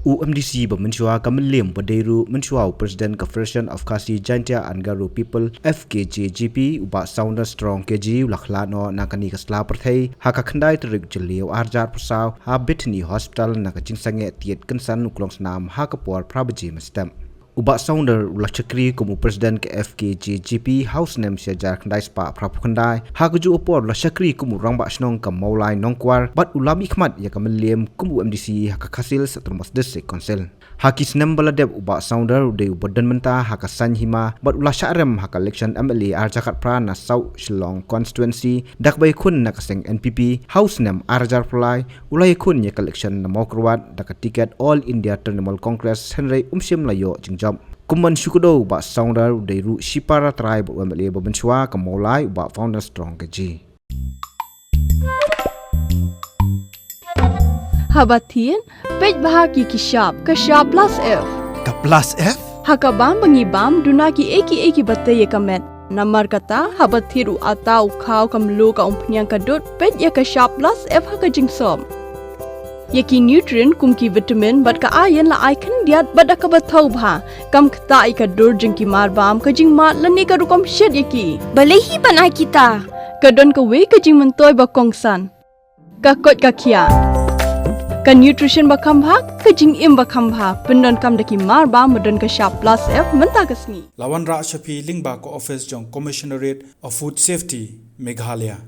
MDC ba Mynshwa ka Mylliem ba Deiru Mynshwa President ka Federation of Khasi Jaintia Angaru People FKJGP uba Sounder Strong Cajee Khlad no nakani ka sla perthai ha ka khandai trik jeliu arjar prasaw ha Bethany Hospital na ka jingsange tiet kansan uklong snam ha ka por prabaji mastam uba Sounder ulachakri kumu President ka FKJGP House name sia jar khandai spa prapkhandai ha ka ju opor ulachakri kumu rangba snong ka maulai nongkwar bat ulami khmat ya ka Mylliem kumu MDC ha ka khasil satrumas district council hakis nambala deb uba Sounder de ubadan menta ha ka sanhima bat ulasharem ha ka election MLA arjakat prana sau Shillong constituency dakbai khun na kaseng NPP House name arjar pulai ulai khun ya ka election na mokrwat daka ticket All India Trinamool Congress Henry umsim layo jingjam kuman syukudo ba Sounder de ru Shipara tribe MLA ba Mynshwa ka molai ba founder strong Cajee Habatin, pej bahagi kishap, kashap plus F. Ka plus F? Hakabam bangibam dunaki eki batay kamet. Namar kata habathiru atau kau kamlu ka umpnyang kadut pej ya kashap plus F haka jingsom. Yaki nutrient kumki vitamin bat ka ayan la icon diat bat ka bathau bha kam kta ika dur jingki marbam ka jingmat lani ka rukom shed yaki. Balehi banai kita. Kadon ka we ka jing mentoy ba kongsan. Ka kot ka kia. Ka nutrition bakam bhag ka jing im bakam bha pendon kam daki mar ba modon ka sharp plus F menta kasni Lawan Ra Shafi Lingba ko office jong Commissionerate of Food Safety Meghalaya